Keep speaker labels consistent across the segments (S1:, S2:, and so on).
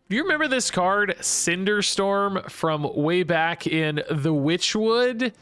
S1: Do you remember this card, Cinderstorm, from way back in the Witchwood?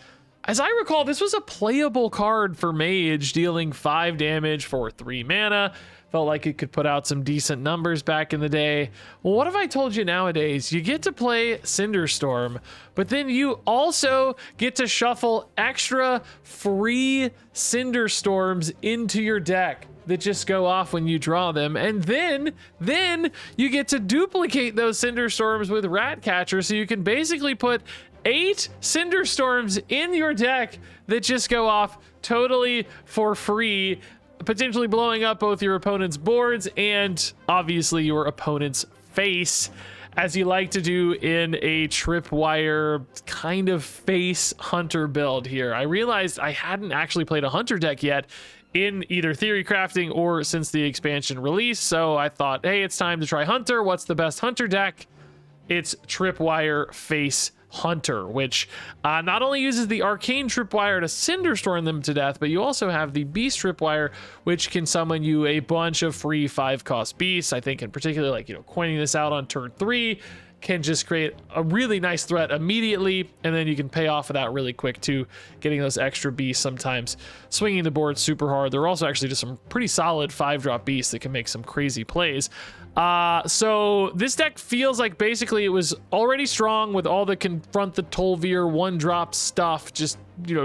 S1: As I recall, this was a playable card for Mage, dealing 5 damage for 3 mana. Felt like it could put out some decent numbers back in the day. Well, what have I told you nowadays? You get to play Cinderstorm, but then you also get to shuffle extra free Cinderstorms into your deck that just go off when you draw them. And then you get to duplicate those Cinderstorms with Ratcatcher, so you can basically put 8 Cinderstorms in your deck that just go off totally for free, potentially blowing up both your opponent's boards and obviously your opponent's face, as you like to do in a Tripwire kind of face hunter build here. I realized I hadn't actually played a hunter deck yet in either theory crafting or since the expansion release, so I thought, hey, it's time to try hunter. What's the best hunter deck? It's Tripwire Face Hunter, which not only uses the arcane Tripwire to Cinderstorm them to death, but you also have the Beast Tripwire, which can summon you a bunch of free 5-cost beasts. I think in particular, like, coining this out on turn 3 can just create a really nice threat immediately, and then you can pay off of that really quick too, getting those extra beasts, sometimes swinging the board super hard. There are also actually just some pretty solid 5-drop beasts that can make some crazy plays. So this deck feels like basically it was already strong with all the Confront the Tol'vir 1-drop stuff, just,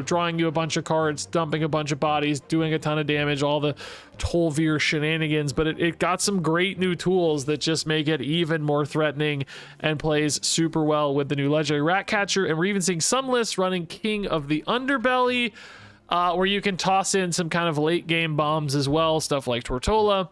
S1: drawing you a bunch of cards, dumping a bunch of bodies, doing a ton of damage, all the Tol'vir shenanigans, but it got some great new tools that just make it even more threatening and plays super well with the new legendary Ratcatcher. And we're even seeing some lists running King of the Underbelly, where you can toss in some kind of late game bombs as well, stuff like Tortola.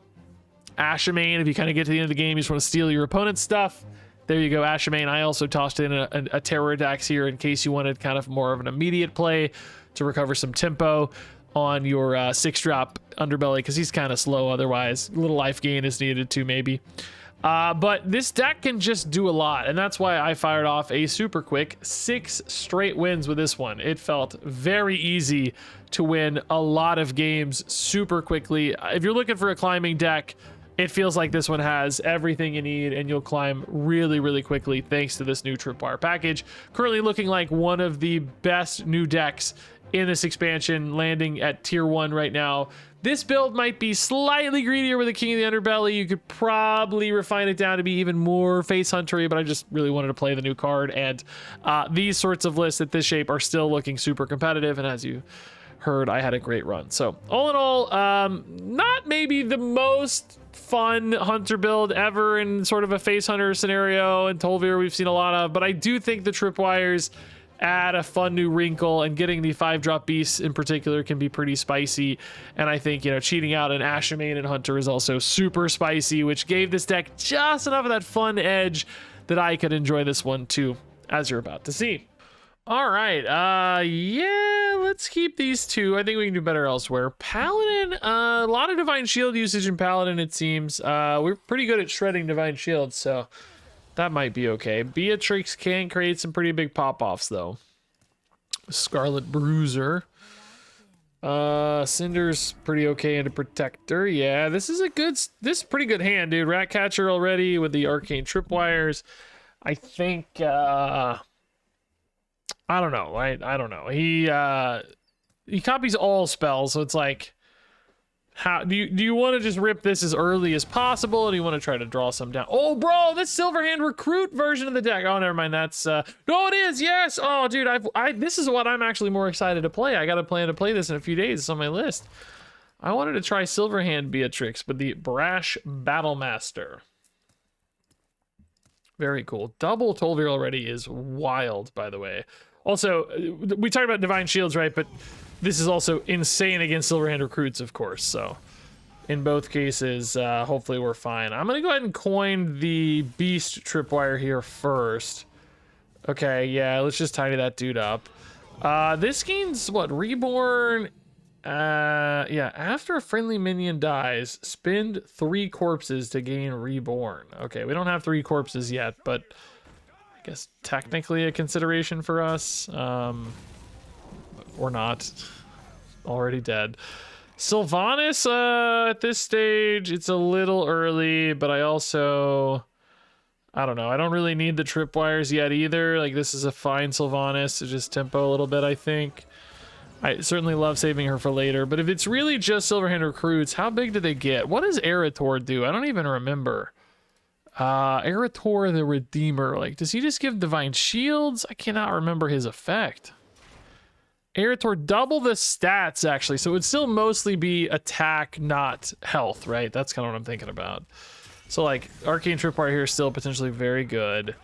S1: Ashamain, if you kind of get to the end of the game, you just want to steal your opponent's stuff. There you go, Ashamain. I also tossed in a Terror Dax here in case you wanted kind of more of an immediate play to recover some tempo on your 6-drop Underbelly, because he's kind of slow otherwise. A little life gain is needed too, maybe. But this deck can just do a lot, and that's why I fired off a super quick 6 straight wins with this one. It felt very easy to win a lot of games super quickly. If you're looking for a climbing deck, it feels like this one has everything you need, and you'll climb really, really quickly thanks to this new Tripwire package. Currently looking like one of the best new decks in this expansion, landing at tier 1 right now. This build might be slightly greedier with the King of the Underbelly. You could probably refine it down to be even more face huntery, but I just really wanted to play the new card, and these sorts of lists at this shape are still looking super competitive, and as you heard, I had a great run. So all in all, not maybe the most fun hunter build ever in sort of a face hunter scenario, and Tol'vir we've seen a lot of, but I do think the Tripwires add a fun new wrinkle, and getting the 5-drop beasts in particular can be pretty spicy. And I think, cheating out an Ashamain and Hunter is also super spicy, which gave this deck just enough of that fun edge that I could enjoy this one too, as you're about to see. All right, yeah, let's keep these 2. I think we can do better elsewhere. Paladin, a lot of Divine Shield usage in Paladin, it seems. We're pretty good at shredding Divine Shield, so that might be okay. Beatrix can create some pretty big pop-offs, though. Scarlet Bruiser. Cinder's pretty okay into Protector. Yeah, this is pretty good hand, dude. Ratcatcher already with the Arcane Tripwires. I think, I don't know. I don't know. He copies all spells, so it's like, how do you want to just rip this as early as possible, or do you want to try to draw some down? Oh, bro, this Silverhand Recruit version of the deck. Oh, never mind. That's no, it is. Yes. Oh, dude, this is what I'm actually more excited to play. I got a plan to play this in a few days. It's on my list. I wanted to try Silverhand Beatrix, but the Brash Battlemaster. Very cool. Double Tol'vir already is wild, by the way. Also, we talked about Divine Shields, right? But this is also insane against Silverhand Recruits, of course. So in both cases, hopefully we're fine. I'm going to go ahead and coin the Beast Tripwire here first. Okay, yeah, let's just tidy that dude up. This gains, what, Reborn? Yeah, after a friendly minion dies, spend 3 corpses to gain Reborn. Okay, we don't have 3 corpses yet, but I guess technically a consideration for us. Or not. Already dead. Sylvanas, at this stage, it's a little early, but I also I don't know. I don't really need the tripwires yet either. Like, this is a fine Sylvanas to just tempo a little bit, I think. I certainly love saving her for later, but if it's really just Silverhand recruits, how big do they get? What does Erator do? I don't even remember. Erator the Redeemer. Like, does he just give Divine Shields? I cannot remember his effect. Erator, double the stats, actually. So it would still mostly be attack, not health, right? That's kind of what I'm thinking about. So, like, Arcane Tripwire here is still potentially very good.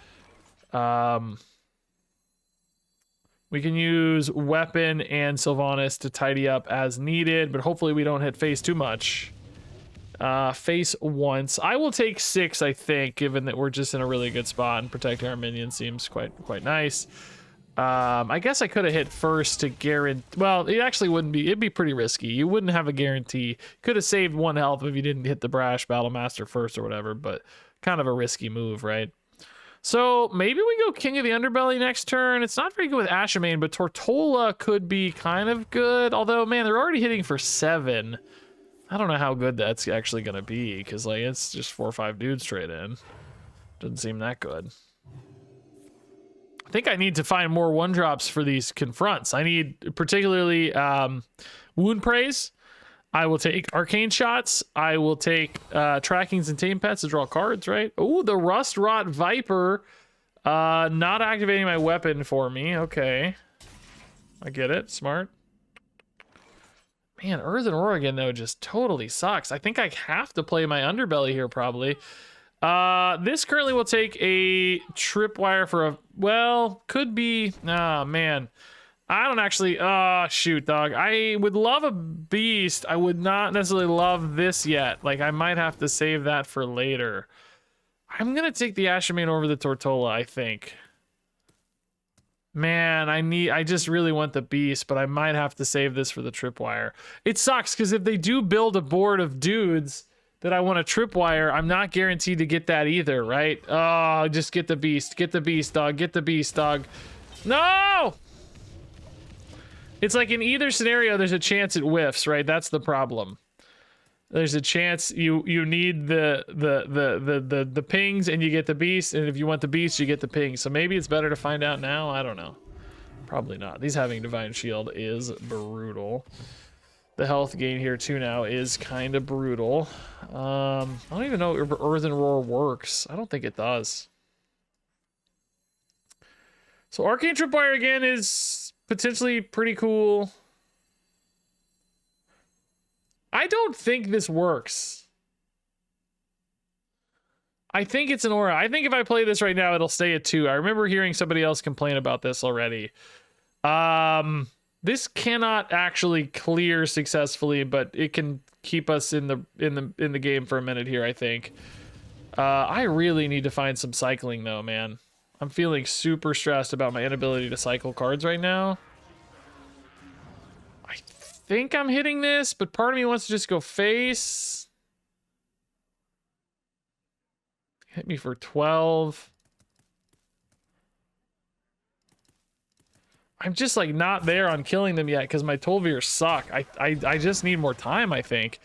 S1: We can use Weapon and Sylvanas to tidy up as needed, but hopefully we don't hit face too much. Face once. I will take 6, I think, given that we're just in a really good spot, and protecting our minions seems quite nice. I guess I could have hit first to guarantee. Well, it actually wouldn't be. It'd be pretty risky. You wouldn't have a guarantee. Could have saved 1 health if you didn't hit the Brash Battlemaster first or whatever, but kind of a risky move, right? So maybe we go King of the Underbelly next turn. It's not very good with Ashamain, but Tortola could be kind of good. Although, man, they're already hitting for 7. I don't know how good that's actually going to be, because, like, it's just 4 or 5 dudes straight in. Doesn't seem that good. I think I need to find more 1-drops for these confronts. I need particularly Wound Praise. I will take Arcane Shots. I will take Trackings and Tame Pets to draw cards, right? Oh, the Rust Rot Viper. Not activating my weapon for me. Okay. I get it. Smart. Man, Earthen Oregon, though, just totally sucks. I think I have to play my Underbelly here, probably. This currently will take a Tripwire for a... Well, could be... Oh, man. I don't actually... Oh, shoot, dog. I would love a Beast. I would not necessarily love this yet. Like, I might have to save that for later. I'm gonna take the Ashamain over the Tortola, I think. Man, I just really want the Beast, but I might have to save this for the Tripwire. It sucks, because if they do build a board of dudes that I want a Tripwire, I'm not guaranteed to get that either, right? Oh, just get the Beast. Get the Beast, dog. Get the Beast, dog. No! It's like in either scenario, there's a chance it whiffs, right? That's the problem. There's a chance you need the pings and you get the Beast, and if you want the Beast, you get the pings. So maybe it's better to find out now. I don't know. Probably not. These having Divine Shield is brutal. The health gain here too now is kind of brutal. I don't even know if Earthen Roar works. I don't think it does. So Arcane Tripwire again is potentially pretty cool. I don't think this works. I think it's an aura. I think if I play this right now, it'll stay at 2. I remember hearing somebody else complain about this already. This cannot actually clear successfully, but it can keep us in the game for a minute here, I think. I really need to find some cycling though, man. I'm feeling super stressed about my inability to cycle cards right now. I think I'm hitting this, but part of me wants to just go face. Hit me for 12. I'm just like not there on killing them yet because my Tolvirs suck. I just need more time, I think.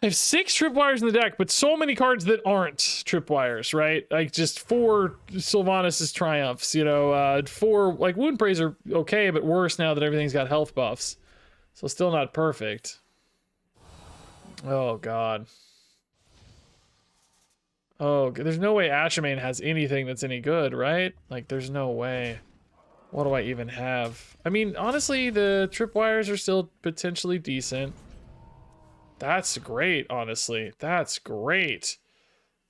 S1: I have 6 Tripwires in the deck, but so many cards that aren't Tripwires, right? Like just 4 Sylvanas' Triumphs, you know, 4, like Wound Praise are okay, but worse now that everything's got health buffs. So still not perfect. Oh, God. Oh, there's no way Ashamain has anything that's any good, right? Like, there's no way. What do I even have? I mean, honestly, the Tripwires are still potentially decent. That's great, honestly. That's great.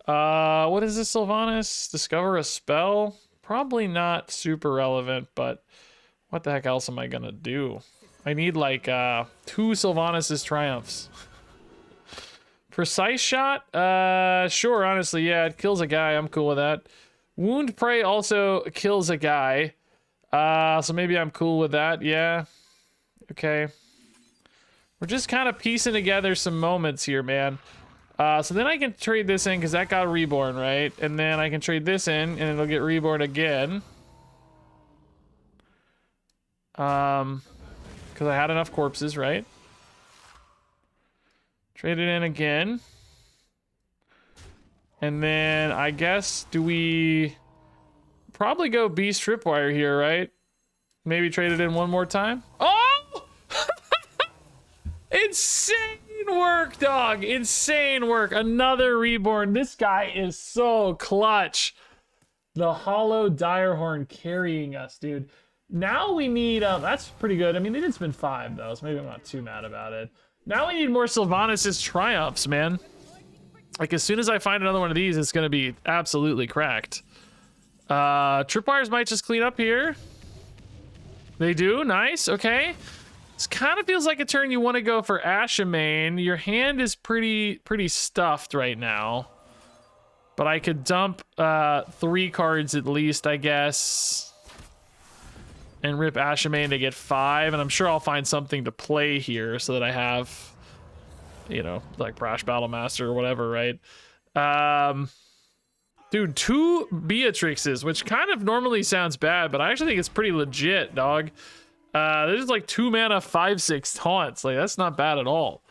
S1: What is this, Sylvanas? Discover a spell? Probably not super relevant, but what the heck else am I gonna do? I need like 2 Sylvanas' Triumphs. Precise Shot? Sure, honestly, yeah, it kills a guy. I'm cool with that. Wound Prey also kills a guy. So maybe I'm cool with that, yeah. Okay. We're just kind of piecing together some moments here, man. So then I can trade this in because that got reborn, right? And then I can trade this in and it'll get reborn again. Because I had enough corpses, right? Trade it in again. And then I guess, do we probably go Beast Tripwire here, right? Maybe trade it in one more time. Oh! Insane work, dog. Insane work. Another reborn. This guy is so clutch. The hollow Direhorn carrying us, dude. Now we need, that's pretty good. I mean, they did spend 5 though, so maybe I'm not too mad about it. Now we need more Sylvanas' Triumphs, man. Like, as soon as I find another one of these, it's gonna be absolutely cracked. Tripwires might just clean up here. They do, nice, okay. This kind of feels like a turn you want to go for Ashamain. Your hand is pretty stuffed right now. But I could dump 3 cards at least, I guess. And rip Ashamain to get 5. And I'm sure I'll find something to play here so that I have, you know, like Brash Battlemaster or whatever, right? Dude, 2 Beatrixes, which kind of normally sounds bad, but I actually think it's pretty legit, dog. There's like 2 mana 5/6 taunts. Like, that's not bad at all.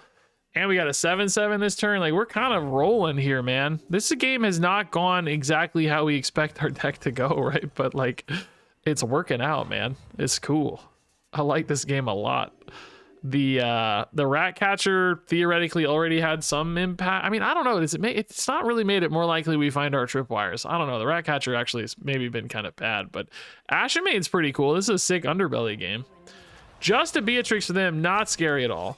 S1: And we got a 7/7 this turn. Like, we're kind of rolling here, man. This game has not gone exactly how we expect our deck to go, right? But like, it's working out, man. It's cool. I like this game a lot. The Ratcatcher theoretically already had some impact. I mean, I don't know. It's not really made it more likely we find our Tripwires. I don't know. The Ratcatcher actually has maybe been kind of bad, but Ashamain's pretty cool. This is a sick underbelly game. Just a Beatrix for them, not scary at all.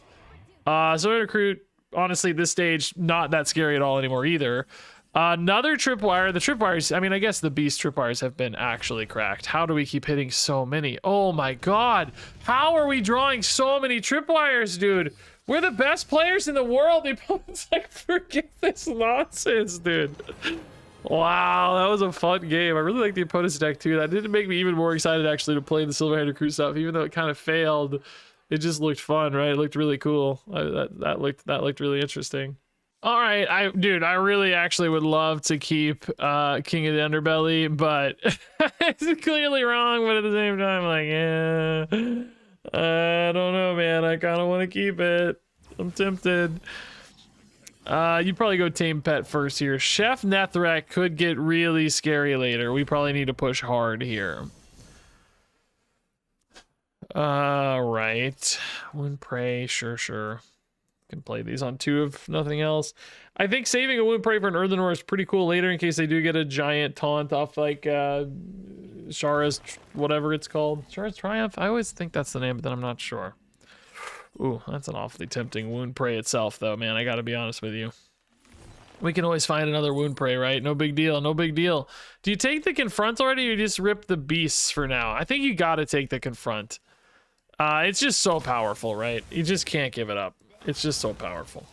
S1: Zoe Recruit, honestly, at this stage, not that scary at all anymore either. Another Tripwire. The Tripwires, I mean, I guess the Beast Tripwires have been actually cracked. How do we keep hitting so many? Oh my god. How are we drawing so many Tripwires, dude? We're the best players in the world. The opponent's like, forget this nonsense, dude. Wow, that was a fun game. I really like the opponent's deck too. That did make me even more excited actually to play the Silverhand Recruit stuff, even though it kind of failed. It just looked fun, right? It looked really cool. That looked really interesting. All right, dude, I really actually would love to keep King of the Underbelly, but it's clearly wrong. But at the same time, like, yeah, I don't know, man. I kind of want to keep it. I'm tempted. You'd probably go Tame Pet first here. Chef Nethrek could get really scary later. We probably need to push hard here. Right. Wound Prey, sure. Can play these on 2 if nothing else. I think saving a Wound Prey for an Earthenware is pretty cool later in case they do get a giant taunt off like Shara's whatever it's called. Shara's Triumph? I always think that's the name, but then I'm not sure. Ooh, that's an awfully tempting Wound Prey itself though, man. I gotta be honest with you. We can always find another Wound Prey, right? No big deal, no big deal. Do you take the Confront already or you just rip the Beasts for now? I think you gotta take the Confront. It's just so powerful, right? You just can't give it up. It's just so powerful.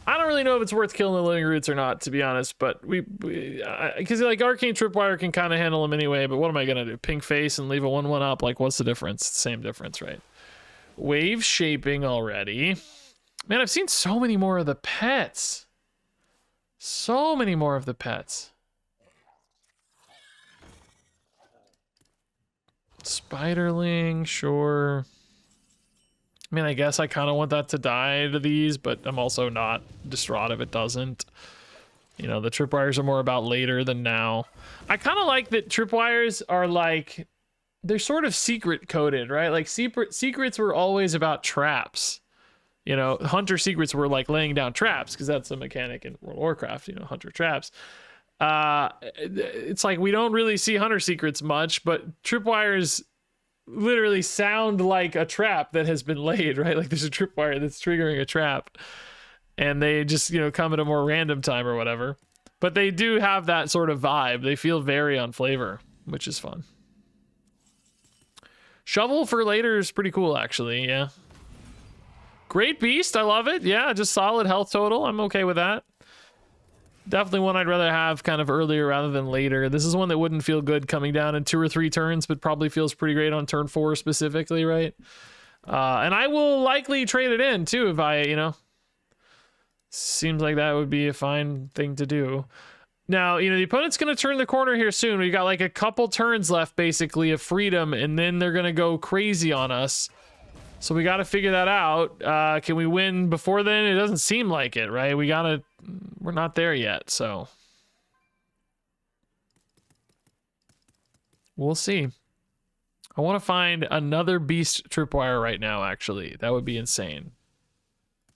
S1: I don't really know if it's worth killing the Living Roots or not, to be honest, but because like Arcane Tripwire can kind of handle them anyway, but what am I going to do? Pink face and leave a 1/1 up? Like, what's the difference? Same difference, right? Wave Shaping already. Man, I've seen so many more of the pets. So many more of the pets. Spiderling, sure. I mean, I guess I kind of want that to die to these, but I'm also not distraught if it doesn't. You know, the Tripwires are more about later than now. I kind of like that Tripwires are like, they're sort of secret coded, right? Like secrets were always about traps. You know, Hunter secrets were like laying down traps because that's a mechanic in World of Warcraft, you know, Hunter traps. It's like we don't really see Hunter secrets much, but Tripwires literally sound like a trap that has been laid, right? Like there's a Tripwire that's triggering a trap and they just, you know, come at a more random time or whatever. But they do have that sort of vibe. They feel very on flavor, which is fun. Shovel for later is pretty cool, actually. Yeah. Great Beast. I love it. Yeah, just solid health total. I'm okay with that. Definitely one I'd rather have kind of earlier rather than later. This is one that wouldn't feel good coming down in 2 or 3 turns, but probably feels pretty great on turn 4 specifically, right? And I will likely trade it in too if I, you know, seems like that would be a fine thing to do. Now, you know, the opponent's going to turn the corner here soon. We got like a couple turns left basically of freedom, and then they're going to go crazy on us. So we got to figure that out. Can we win before then? It doesn't seem like it, right? We're not there yet, so We'll see. I want to find another beast tripwire right now, actually. That would be insane.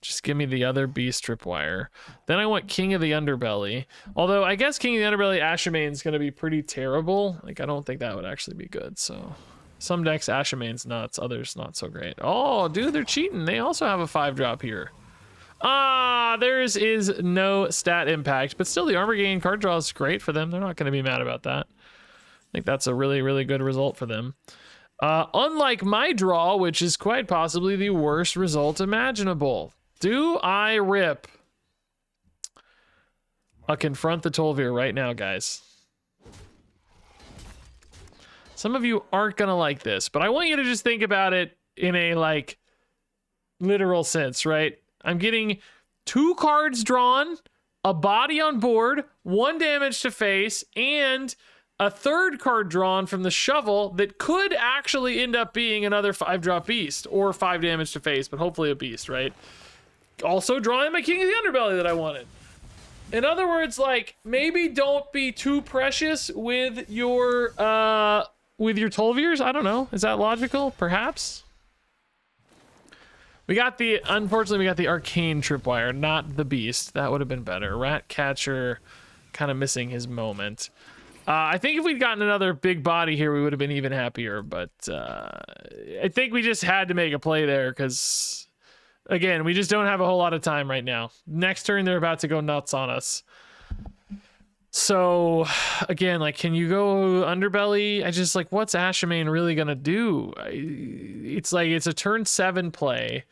S1: Just give me the other beast tripwire. Then I want King of the Underbelly. Although, I guess King of the Underbelly Ashamain is going to be pretty terrible. Like, I don't think that would actually be good, so... Some decks, Ashamain's nuts. Others, not so great. Oh, dude, they're cheating. They also have a 5-drop here. Ah, theirs is no stat impact. But still, the armor gain card draw is great for them. They're not going to be mad about that. I think that's a really, really good result for them. Unlike my draw, which is quite possibly the worst result imaginable. Do I rip a Confront the Tol'vir right now, guys? Some of you aren't going to like this, but I want you to just think about it in a, like, literal sense, right? I'm getting 2 cards drawn, a body on board, 1 damage to face, and a 3rd card drawn from the shovel that could actually end up being another 5-drop beast or 5 damage to face, but hopefully a beast, right? Also drawing my King of the Underbelly that I wanted. In other words, like, maybe don't be too precious with your Tol'virs. I don't know. Is that logical? Perhaps. Unfortunately, we got the Arcane Tripwire, not the Beast. That would have been better. Ratcatcher kind of missing his moment. I think if we'd gotten another big body here, we would have been even happier. But I think we just had to make a play there because, again, we just don't have a whole lot of time right now. Next turn, they're about to go nuts on us. So, again, like, can you go Underbelly? I just, like, what's Ashamain really going to do? It's like, it's a turn 7 play.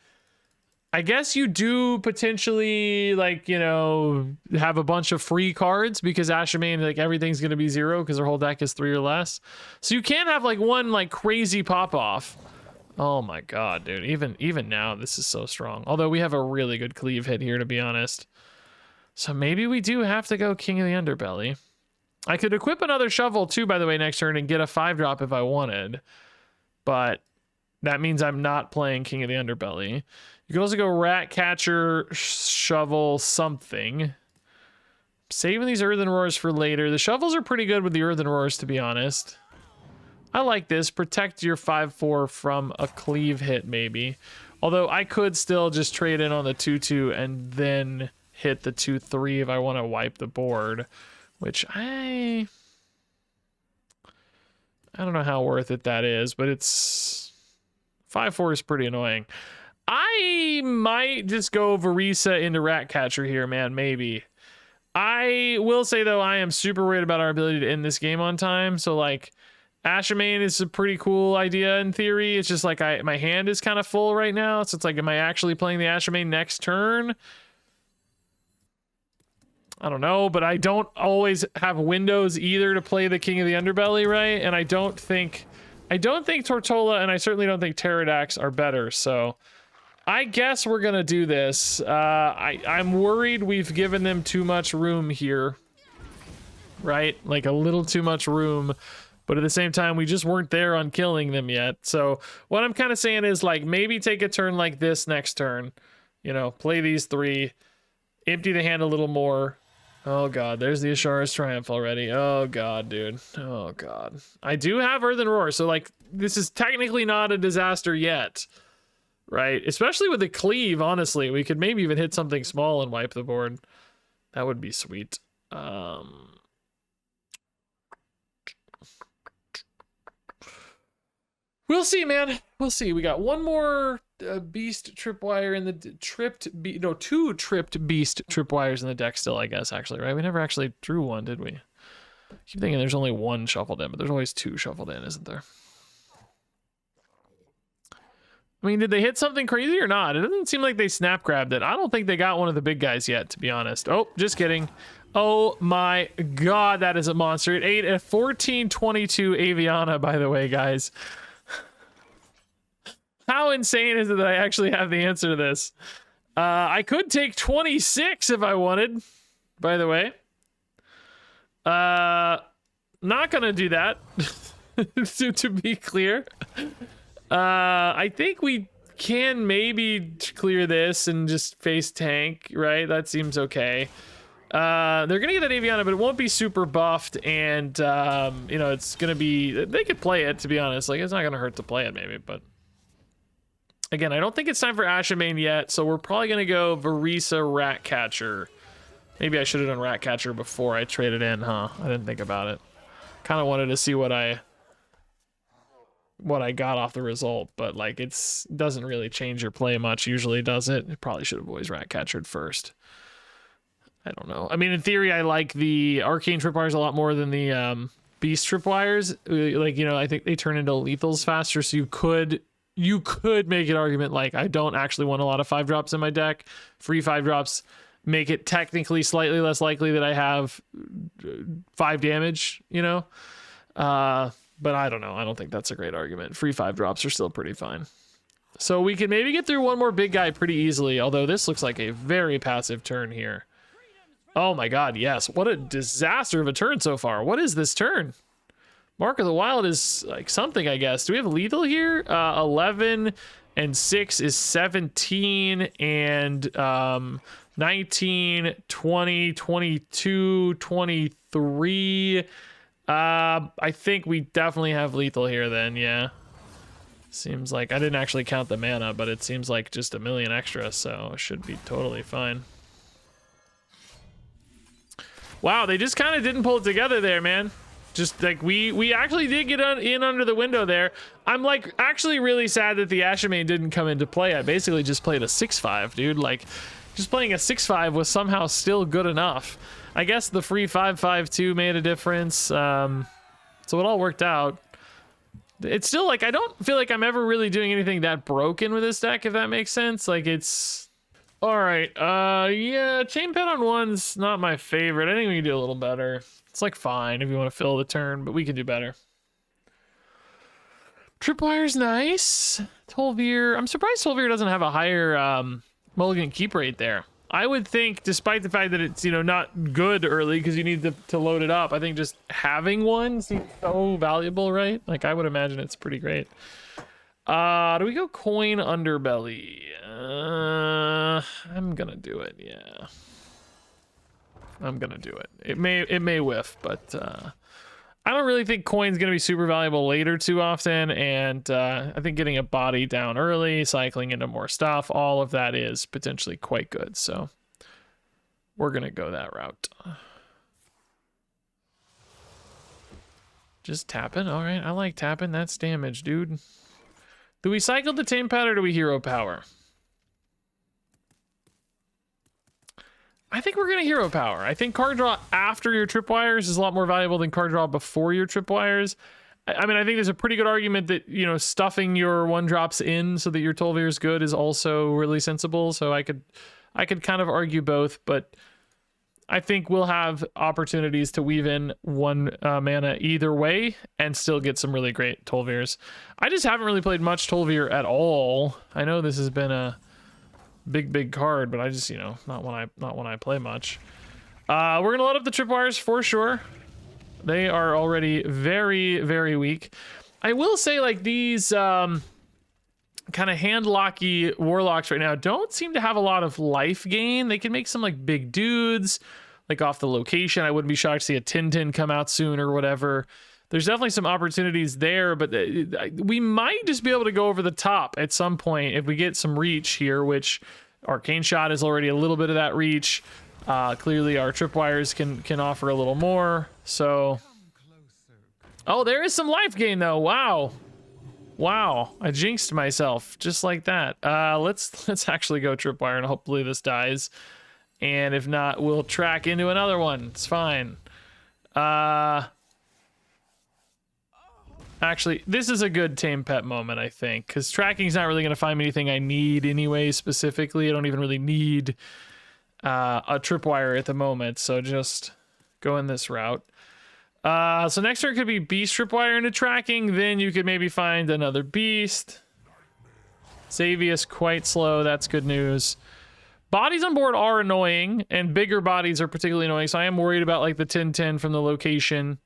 S1: I guess you do potentially, like, you know, have a bunch of free cards because Ashamain, like, everything's going to be 0 because their whole deck is 3 or less. So you can't have, like, one, like, crazy pop-off. Oh, my God, dude. Even now, this is so strong. Although we have a really good cleave hit here, to be honest. So maybe we do have to go King of the Underbelly. I could equip another shovel too, by the way, next turn and get a 5-drop if I wanted. But that means I'm not playing King of the Underbelly. You can also go Ratcatcher, Shovel, something. Saving these Earthen Roars for later. The shovels are pretty good with the Earthen Roars, to be honest. I like this. Protect your 5/4 from a cleave hit, maybe. Although I could still just trade in on the 2/2 and then hit the 2/3 if I want to wipe the board, which I don't know how worth it that is, but it's 5/4 is pretty annoying. I might just go Varisa into Ratcatcher here, man, maybe. I will say, though, I am super worried about our ability to end this game on time, so, like, Ashamain is a pretty cool idea in theory. It's just, like, my hand is kind of full right now, so it's like, am I actually playing the Ashamain next turn? I don't know, but I don't always have windows either to play the King of the Underbelly, right? And I don't think Tortola and I certainly don't think Pterodax are better, so I guess we're gonna do this. I'm worried we've given them too much room here, right? Like a little too much room, but at the same time, we just weren't there on killing them yet. So what I'm kind of saying is, like, maybe take a turn like this next turn, you know, play these 3, empty the hand a little more. Oh God, there's the Ashara's Triumph already. Oh God, dude. Oh God. I do have Earthen Roar, so, like, this is technically not a disaster yet. Right? Especially with the cleave, honestly. We could maybe even hit something small and wipe the board. That would be sweet. We'll see, man. We'll see. We got one more beast tripwire in the two tripped beast tripwires in the deck still, I guess, actually, right? We never actually drew one, did we? I keep thinking there's only one shuffled in, but there's always 2 shuffled in, isn't there? I mean, did they hit something crazy or not? It doesn't seem like they snap grabbed it. I don't think they got one of the big guys yet, to be honest. Oh, just kidding. Oh my God, that is a monster. It ate a 1422 Aviana, by the way, guys. How insane is it that I actually have the answer to this? I could take 26 if I wanted, by the way. Not gonna do that, to be clear. I think we can maybe clear this and just face tank, right? That seems okay. They're gonna get an Aviana, but it won't be super buffed, and you know, it's gonna be, they could play it, to be honest. Like, it's not gonna hurt to play it maybe, but again, I don't think it's time for Ashamain yet, so we're probably gonna go Varisa Ratcatcher. Maybe I should have done Ratcatcher before I traded in, huh? I didn't think about it. Kind of wanted to see what I got off the result, but like, it's doesn't really change your play much usually, does it? It probably should have always Ratcatchered first. I don't know. I mean, in theory, I like the Arcane Tripwires a lot more than the Beast Tripwires. Like, you know, I think they turn into lethals faster, so you could make an argument like, I don't actually want a lot of 5-drops in my deck. Free 5-drops make it technically slightly less likely that I have 5 damage, you know? But I don't know. I don't think that's a great argument. Free 5-drops are still pretty fine. So we can maybe get through one more big guy pretty easily, although this looks like a very passive turn here. Oh my god, yes. What a disaster of a turn so far. What is this turn? Mark of the Wild is like something, I guess. Do we have lethal here? 11 and 6 is 17, and 19, 20, 22, 23. I think we definitely have lethal here then, yeah. Seems like, I didn't actually count the mana, but it seems like just a million extra, so it should be totally fine. Wow, they just kind of didn't pull it together there, man. Just like, we actually did get in under the window there. I'm like actually really sad that the Ashamain didn't come into play. I basically just played a 6/5, dude. Like, just playing a 6/5 was somehow still good enough. I guess the free 5/5/2 made a difference. So it all worked out. It's still like, I don't feel like I'm ever really doing anything that broken with this deck, if that makes sense. Like, it's all right. Yeah, chain pet on 1's not my favorite. I think we can do a little better. It's like fine if you want to fill the turn, but we can do better. Tripwire's nice. Tolvir, I'm surprised Tolvir doesn't have a higher mulligan keep rate there. I would think, despite the fact that it's, you know, not good early because you need to load it up, I think just having one seems so valuable, right? Like, I would imagine it's pretty great. Do we go coin underbelly? I'm gonna do it, yeah. I'm gonna do it. It may whiff, but I don't really think coin's gonna be super valuable later too often, and I think getting a body down early, cycling into more stuff, all of that is potentially quite good, so we're gonna go that route. Just tapping, all right, I like tapping, that's damage, dude. Do we cycle the tame pad or do we hero power? I think we're gonna hero power. I think card draw after your tripwires is a lot more valuable than card draw before your tripwires. I mean, I think there's a pretty good argument that, you know, stuffing your 1-drops in so that your Tolvir is good is also really sensible. So I could kind of argue both, but I think we'll have opportunities to weave in 1 mana either way and still get some really great Tolvirs. I just haven't really played much Tolvir at all. I know this has been a big card, but I just, you know, not when I play much. We're gonna load up the tripwires for sure. They are already very weak. I will say, like, these kind of hand-locky warlocks right now don't seem to have a lot of life gain. They can make some like big dudes like off the location. I wouldn't be shocked to see a Tintin come out soon or whatever. There's definitely some opportunities there, but we might just be able to go over the top at some point if we get some reach here, which Arcane Shot is already a little bit of that reach. Clearly our tripwires can offer a little more. So, oh, there is some life gain though. Wow, I jinxed myself just like that. Let's actually go tripwire and hopefully this dies. And if not, we'll track into another one. It's fine. Actually, this is a good tame pet moment, I think, because tracking's not really going to find me anything I need anyway, specifically. I don't even really need a tripwire at the moment, so just go in this route. So next turn could be beast tripwire into tracking, then you could maybe find another beast. Xavius quite slow, that's good news. Bodies on board are annoying, and bigger bodies are particularly annoying, so I am worried about like the 10-10 from the location.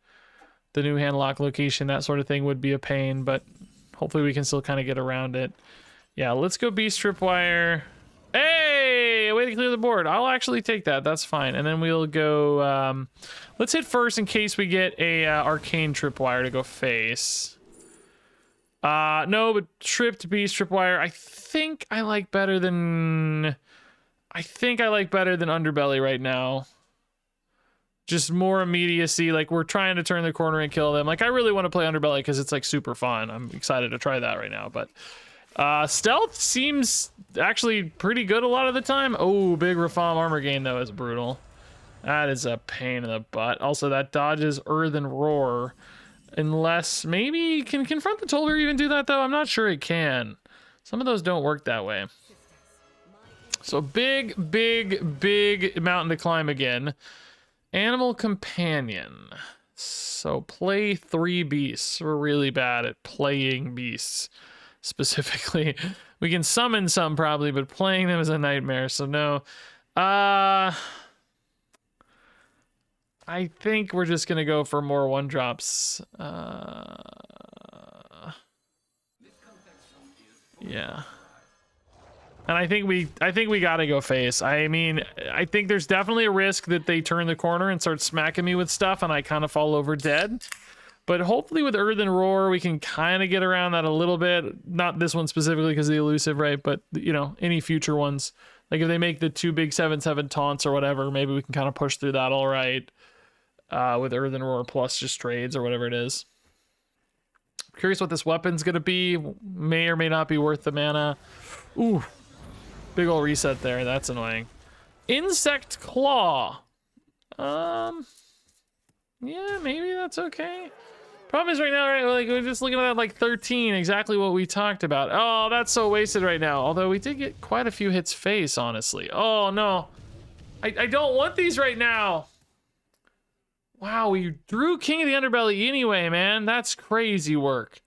S1: The new handlock location, that sort of thing would be a pain, but hopefully we can still kind of get around it. Yeah, let's go beast tripwire. Hey, way to to clear the board. I'll actually take that. That's fine. And then we'll go... let's hit first in case we get a arcane tripwire to go face. No, but tripped beast tripwire. I think I like better than underbelly right now. Just more immediacy. Like, we're trying to turn the corner and kill them. Like, I really want to play underbelly because it's like super fun. I'm excited to try that right now. But stealth seems actually pretty good a lot of the time. Oh, big Rafam armor gain though is brutal. That is a pain in the butt. Also, that dodges Earthen Roar. Unless maybe can confront the Tolver even do that though? I'm not sure it can. Some of those don't work that way. So big mountain to climb again. Animal companion. So play 3 beasts. We're really bad at playing beasts specifically. We can summon some probably, but playing them is a nightmare. So no. I think we're just gonna go for more 1-drops. Yeah. And I think we gotta go face. I mean, I think there's definitely a risk that they turn the corner and start smacking me with stuff and I kind of fall over dead. But hopefully with Earthen Roar, we can kind of get around that a little bit. Not this one specifically because of the elusive, right? But, you know, any future ones. Like if they make the 2 big 7/7 taunts or whatever, maybe we can kind of push through that all right. With Earthen Roar plus just trades or whatever it is. Curious what this weapon's gonna be. May or may not be worth the mana. Ooh, big ol' reset there. That's annoying. Insect Claw. Yeah, maybe that's okay. Problem is right now, right? Like we're just looking at that like 13, exactly what we talked about. Oh, that's so wasted right now. Although we did get quite a few hits face, honestly. Oh no, I don't want these right now. Wow, we drew King of the Underbelly anyway, man. That's crazy work.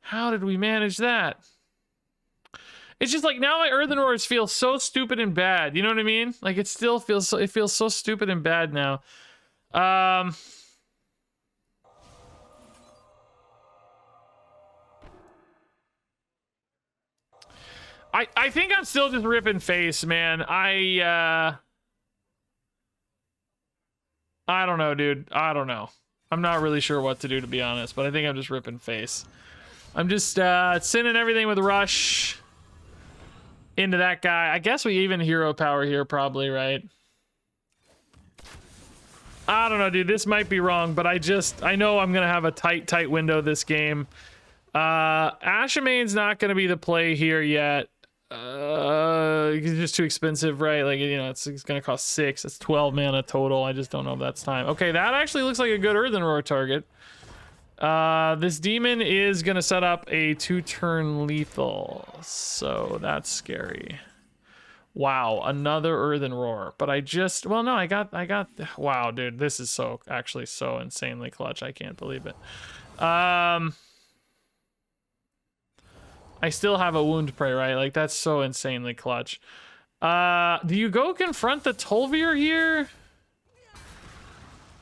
S1: How did we manage that? It's just like now my Earthen Roars feel so stupid and bad. You know what I mean? Like it still feels so, it feels so stupid and bad now. I think I'm still just ripping face, man. I don't know, dude. I don't know. I'm not really sure what to do, to be honest, but I think I'm just ripping face. I'm just sending everything with Rush into that guy. I guess we even hero power here probably, right? I don't know, dude. This might be wrong, but I know I'm going to have a tight window this game. Ashamane's not going to be the play here yet. It's just too expensive, right? Like, you know, it's gonna cost 6. It's 12 mana total. I just don't know if that's time. Okay, that actually looks like a good Earthen Roar target. This demon is gonna set up a 2-turn lethal, so that's scary. Wow, another Earthen Roar. But I got wow, dude, this is actually so insanely clutch. I can't believe it. I still have a wound prey, right? Like, that's so insanely clutch. Do you go confront the Tolvir here?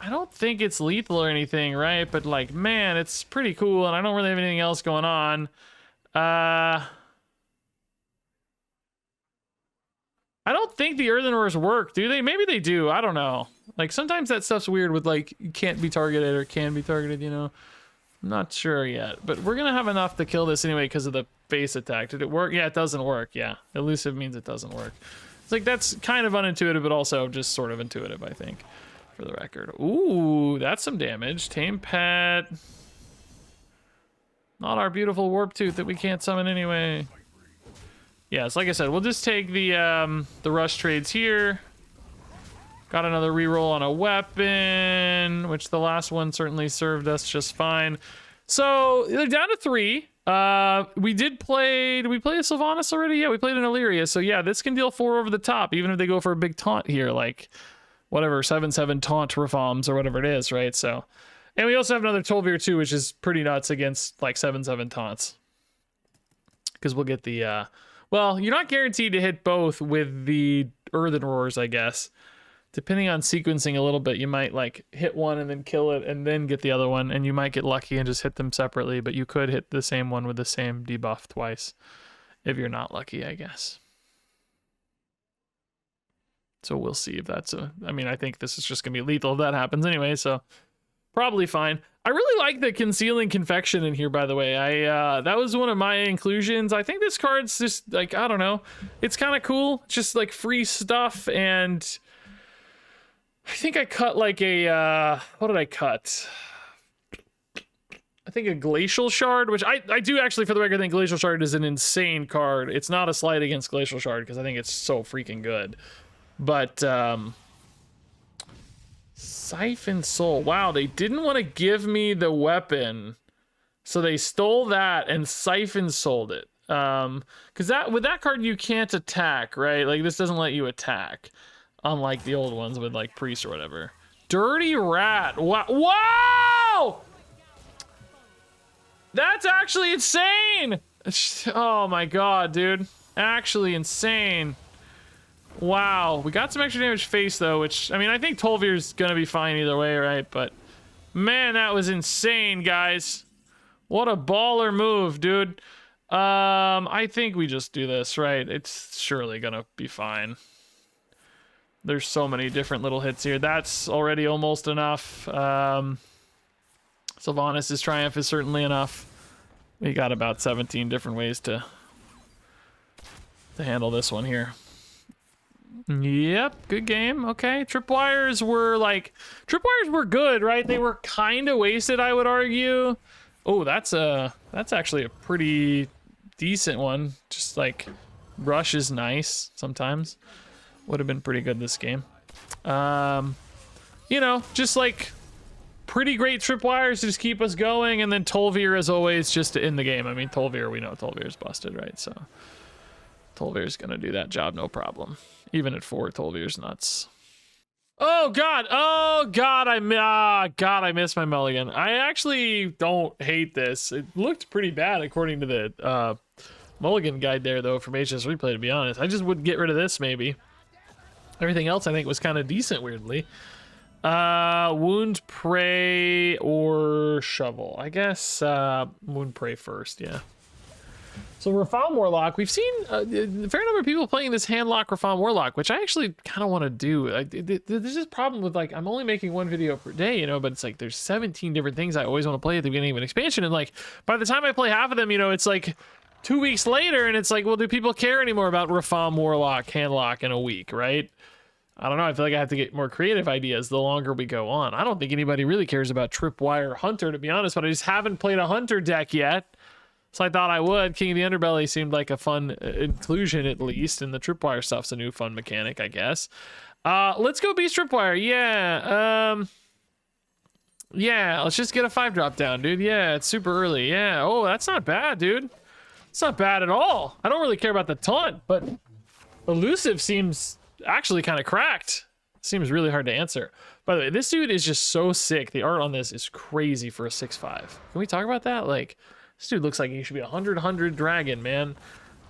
S1: I don't think it's lethal or anything, right? But, like, man, it's pretty cool, and I don't really have anything else going on. I don't think the Earthen Roars work, do they? Maybe they do. I don't know. Like, sometimes that stuff's weird with, like, you can't be targeted or can be targeted, you know? I'm not sure yet, but we're gonna have enough to kill this anyway because of the base attack. Did it work? Yeah, it doesn't work. Yeah, elusive means it doesn't work. It's like that's kind of unintuitive, but also just sort of intuitive, I think, for the record. Ooh, that's some damage. Tame Pet. Not our beautiful Warp Tooth that we can't summon anyway. Yes, like I said, we'll just take the rush trades here. Got another reroll on a weapon, which the last one certainly served us just fine. So they're down to 3. We did play a Sylvanas already? Yeah, we played an Illyria. So yeah, this can deal 4 over the top, even if they go for a big taunt here, like whatever, 7/7 taunt Rafams or whatever it is, right? So, and we also have another Tolvir too, which is pretty nuts against like 7/7 taunts. Because we'll get the, well, you're not guaranteed to hit both with the Earthen Roars, I guess. Depending on sequencing a little bit, you might like hit one and then kill it and then get the other one, and you might get lucky and just hit them separately, but you could hit the same one with the same debuff twice if you're not lucky, I guess. So we'll see if that's I mean, I think this is just gonna be lethal if that happens anyway, so probably fine. I really like the concealing confection in here, by the way. That was one of my inclusions. I think this card's just like, I don't know, it's kind of cool. Just like free stuff, and I think I cut like a what did I cut? I think a Glacial Shard, which I do actually, for the record, think Glacial Shard is an insane card. It's not a slight against Glacial Shard because I think it's so freaking good. But Siphon Soul. Wow, they didn't want to give me the weapon, so they stole that and Siphon Souled it. Because with that card you can't attack, right? Like this doesn't let you attack, unlike the old ones with like Priest or whatever. Dirty Rat. Wow! Wow! That's actually insane! Oh my god, dude. Actually insane. Wow, we got some extra damage face though, which, I mean, I think Tolvir's gonna be fine either way, right? But man, that was insane, guys. What a baller move, dude. I think we just do this, right? It's surely gonna be fine. There's so many different little hits here. That's already almost enough. Sylvanas' Triumph is certainly enough. We got about 17 different ways to handle this one here. Yep, good game. Okay, Tripwires were good, right? They were kind of wasted, I would argue. Oh, that's actually a pretty decent one. Just like Rush is nice sometimes. Would have been pretty good this game. You know, just like pretty great Tripwires to just keep us going, and then Tolvir as always just to end the game. I mean, Tolvir, we know Tolvir's busted, right? So Tolvir's gonna do that job no problem. Even at 4, Tolvir's nuts. Oh god, I missed my mulligan. I actually don't hate this. It looked pretty bad according to the mulligan guide there though from HS Replay, to be honest. I just would get rid of this maybe. Everything else I think was kind of decent, weirdly. Wound Prey or Shovel. I guess Wound Prey first, yeah. So Rafael Warlock, we've seen a fair number of people playing this Handlock Rafael Warlock, which I actually kind of want to do. There's this problem with, like, I'm only making one video per day, you know, but it's like there's 17 different things I always want to play at the beginning of an expansion, and like by the time I play half of them, you know, it's like 2 weeks later, and it's like, well, do people care anymore about Rafael Warlock Handlock in a week, right? I don't know. I feel like I have to get more creative ideas the longer we go on. I don't think anybody really cares about Tripwire Hunter, to be honest, but I just haven't played a Hunter deck yet. So I thought I would. King of the Underbelly seemed like a fun inclusion, at least, and the Tripwire stuff's a new fun mechanic, I guess. Let's go Beast Tripwire. Yeah. Yeah, let's just get a 5-drop down, dude. Yeah, it's super early. Yeah. Oh, that's not bad, dude. It's not bad at all. I don't really care about the taunt, but Elusive seems actually kind of cracked. Seems really hard to answer. By the way, this dude is just so sick. The art on this is crazy for a 6'5". Can we talk about that? Like, this dude looks like he should be a 100 dragon, man.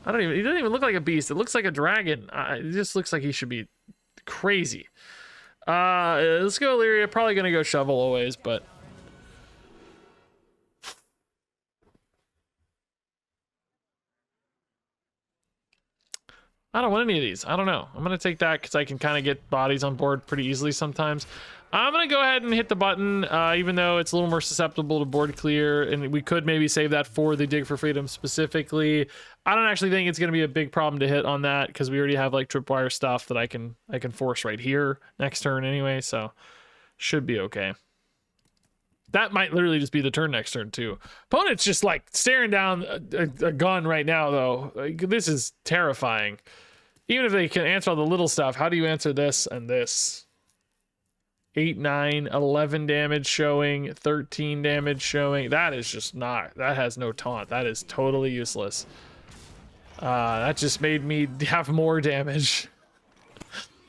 S1: He doesn't even look like a beast. It looks like a dragon. It just looks like he should be crazy. Let's go Illyria. Probably gonna go Shovel always, but I don't want any of these. I don't know. I'm gonna take that because I can kind of get bodies on board pretty easily sometimes. I'm gonna go ahead and hit the button, even though it's a little more susceptible to board clear, and we could maybe save that for the Dig for Freedom specifically. I don't actually think it's gonna be a big problem to hit on that because we already have like Tripwire stuff that I can force right here next turn anyway, so should be okay. That might literally just be the turn next turn too. Opponent's just like staring down a gun right now though. Like, this is terrifying. Even if they can answer all the little stuff, how do you answer this and this? 8, 9, 11 damage showing, 13 damage showing. That is just not, that has no taunt. That is totally useless. That just made me have more damage.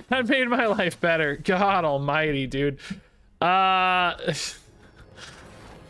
S1: That made my life better. God almighty, dude.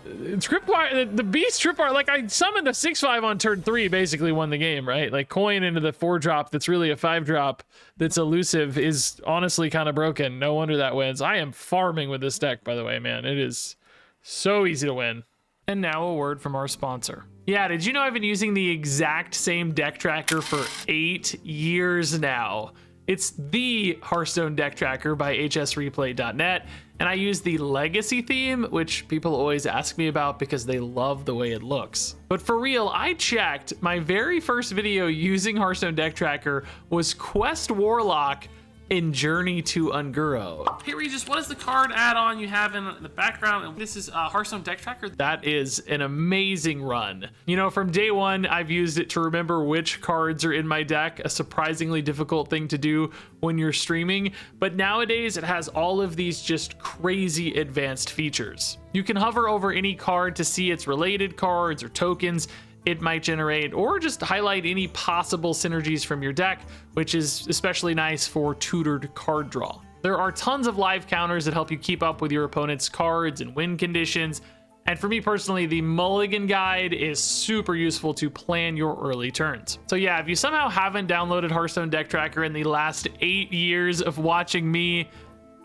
S1: Tripwire, the beast Tripwire, like I summoned a 6/5 on turn 3, basically won the game, right? Like coin into the 4-drop that's really a 5-drop that's elusive is honestly kind of broken. No wonder that wins. I am farming with this deck, by the way, man. It is so easy to win. And now a word from our sponsor. Yeah, did you know I've been using the exact same deck tracker for 8 years now? It's the Hearthstone deck tracker by hsreplay.net, and I use the legacy theme, which people always ask me about because they love the way it looks. But for real, I checked. My very first video using Hearthstone deck tracker was Quest Warlock in Journey to Unguro.
S2: Hey Regis, what is the card add-on you have in the background? This is Hearthstone deck tracker.
S1: That is an amazing run. You know, from day one, I've used it to remember which cards are in my deck, a surprisingly difficult thing to do when you're streaming. But nowadays, it has all of these just crazy advanced features. You can hover over any card to see its related cards or tokens it might generate, or just highlight any possible synergies from your deck, which is especially nice for tutored card draw. There are tons of live counters that help you keep up with your opponent's cards and win conditions. And for me personally, the Mulligan guide is super useful to plan your early turns. So yeah, if you somehow haven't downloaded Hearthstone deck tracker in the last 8 years of watching me,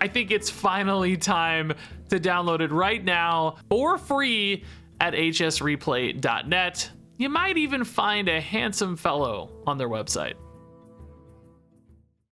S1: I think it's finally time to download it right now for free at hsreplay.net. You might even find a handsome fellow on their website.